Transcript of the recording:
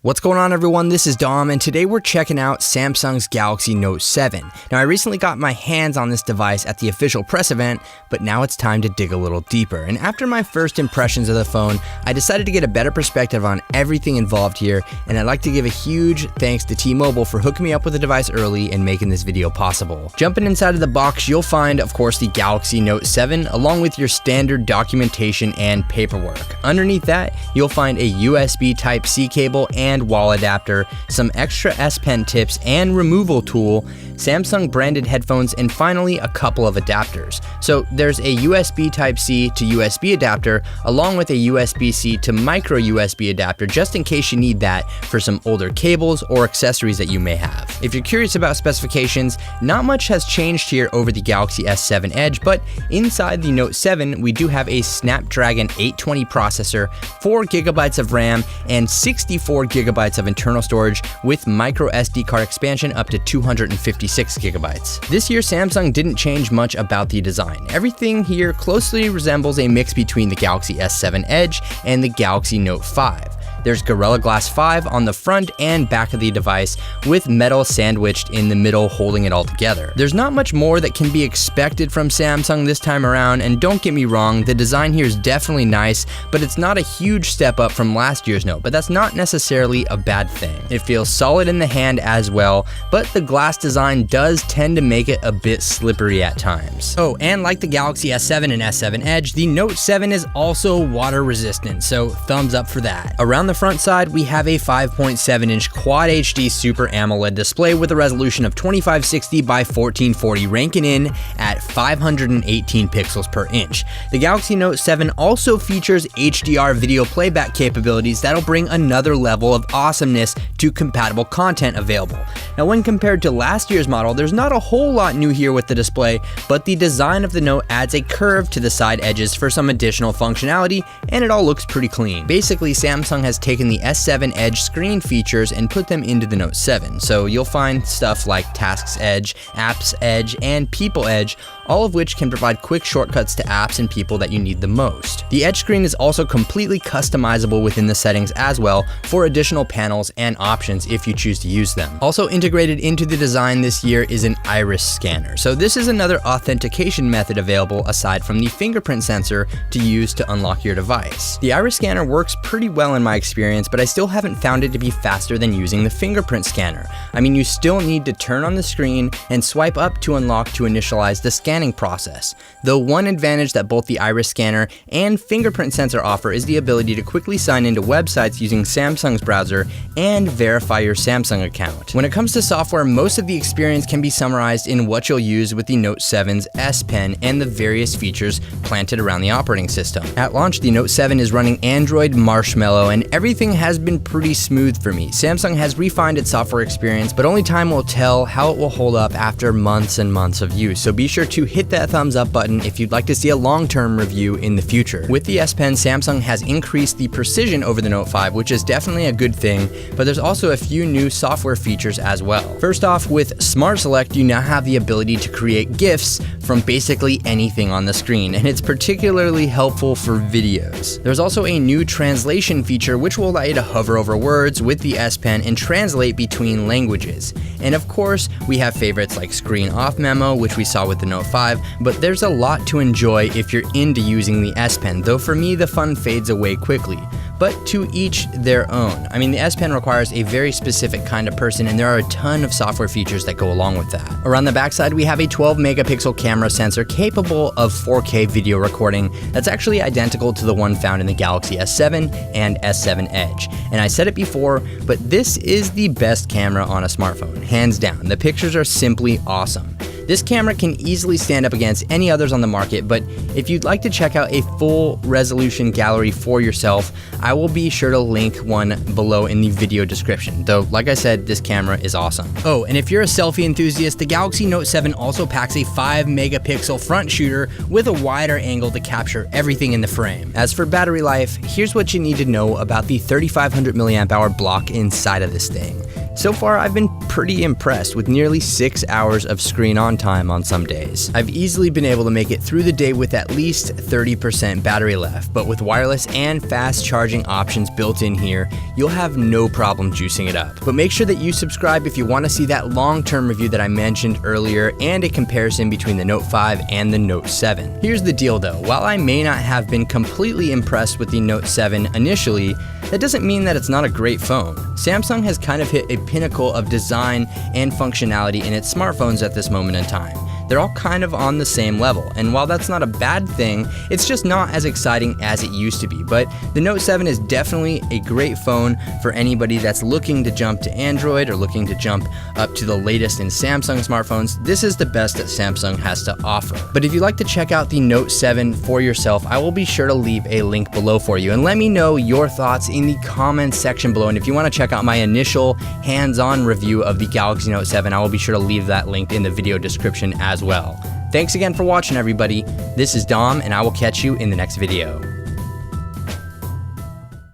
What's going on, everyone? This is Dom, and today we're checking out Samsung's Galaxy Note 7. Now, I recently got my hands on this device at the official press event, but now it's time to dig a little deeper. And after my first impressions of the phone, I decided to get a better perspective on everything involved here, and I'd like to give a huge thanks to T-Mobile for hooking me up with the device early and making this video possible. Jumping inside of the box, you'll find, of course, the Galaxy Note 7, along with your standard documentation and paperwork. Underneath that, you'll find a USB Type-C cable and wall adapter, some extra S Pen tips and removal tool, Samsung branded headphones, and finally a couple of adapters. So there's a USB Type-C to USB adapter along with a USB-C to micro USB adapter just in case you need that for some older cables or accessories that you may have. If you're curious about specifications, not much has changed here over the Galaxy S7 Edge, but inside the Note 7 we do have a Snapdragon 820 processor, 4 GB of RAM, and 64 GB of internal storage with micro SD card expansion up to 256 GB. This year, Samsung didn't change much about the design. Everything here closely resembles a mix between the Galaxy S7 Edge and the Galaxy Note 5. There's Gorilla Glass 5 on the front and back of the device, with metal sandwiched in the middle holding it all together. There's not much more that can be expected from Samsung this time around, and don't get me wrong, the design here is definitely nice, but it's not a huge step up from last year's Note, but that's not necessarily a bad thing. It feels solid in the hand as well, but the glass design does tend to make it a bit slippery at times. Oh, and like the Galaxy S7 and S7 Edge, the Note 7 is also water resistant, so thumbs up for that. Around the front side, we have a 5.7-inch Quad HD Super AMOLED display with a resolution of 2560 by 1440, ranking in at 518 pixels per inch. The Galaxy Note 7 also features HDR video playback capabilities that'll bring another level of awesomeness to compatible content available. Now, when compared to last year's model, there's not a whole lot new here with the display, but the design of the Note adds a curve to the side edges for some additional functionality, and it all looks pretty clean. Basically, Samsung has taken the S7 Edge screen features and put them into the Note 7. So you'll find stuff like Tasks Edge, Apps Edge, and People Edge, all of which can provide quick shortcuts to apps and people that you need the most. The Edge screen is also completely customizable within the settings as well for additional panels and options if you choose to use them. Also integrated into the design this year is an iris scanner. So this is another authentication method available aside from the fingerprint sensor to use to unlock your device. The iris scanner works pretty well in my experience, but I still haven't found it to be faster than using the fingerprint scanner. I mean, you still need to turn on the screen and swipe up to unlock to initialize the scanning process. Though one advantage that both the iris scanner and fingerprint sensor offer is the ability to quickly sign into websites using Samsung's browser and verify your Samsung account. When it comes to software, most of the experience can be summarized in what you'll use with the Note 7's S Pen and the various features planted around the operating system. At launch, the Note 7 is running Android Marshmallow, and everything has been pretty smooth for me. Samsung has refined its software experience, but only time will tell how it will hold up after months and months of use. So be sure to hit that thumbs up button if you'd like to see a long-term review in the future. With the S Pen, Samsung has increased the precision over the Note 5, which is definitely a good thing, but there's also a few new software features as well. First off, with Smart Select, you now have the ability to create GIFs from basically anything on the screen, and it's particularly helpful for videos. There's also a new translation feature which will allow you to hover over words with the S Pen and translate between languages. And of course, we have favorites like Screen Off Memo, which we saw with the Note 5, but there's a lot to enjoy if you're into using the S Pen, though for me the fun fades away quickly. But to each their own. I mean, the S Pen requires a very specific kind of person, and there are a ton of software features that go along with that. Around the backside, we have a 12 megapixel camera sensor capable of 4K video recording that's actually identical to the one found in the Galaxy S7 and S7 Edge. And I said it before, but this is the best camera on a smartphone, hands down. The pictures are simply awesome. This camera can easily stand up against any others on the market, but if you'd like to check out a full resolution gallery for yourself, I will be sure to link one below in the video description, though like I said, this camera is awesome. Oh, and if you're a selfie enthusiast, the Galaxy Note 7 also packs a 5 megapixel front shooter with a wider angle to capture everything in the frame. As for battery life, here's what you need to know about the 3500 mAh block inside of this thing. So far, I've been pretty impressed with nearly 6 hours of screen on on time on some days. I've easily been able to make it through the day with at least 30% battery left, but with wireless and fast charging options built in here, you'll have no problem juicing it up. But make sure that you subscribe if you want to see that long-term review that I mentioned earlier and a comparison between the Note 5 and the Note 7. Here's the deal though, while I may not have been completely impressed with the Note 7 initially, that doesn't mean that it's not a great phone. Samsung has kind of hit a pinnacle of design and functionality in its smartphones at this moment in time. They're all kind of on the same level, and while that's not a bad thing, it's just not as exciting as it used to be. But the Note 7 is definitely a great phone for anybody that's looking to jump to Android or looking to jump up to the latest in Samsung smartphones. This is the best that Samsung has to offer. But if you'd like to check out the Note 7 for yourself, I will be sure to leave a link below for you. And let me know your thoughts in the comments section below. And if you want to check out my initial hands-on review of the Galaxy Note 7, I will be sure to leave that link in the video description as well. Thanks again for watching, everybody. This is Dom, and I will catch you in the next video.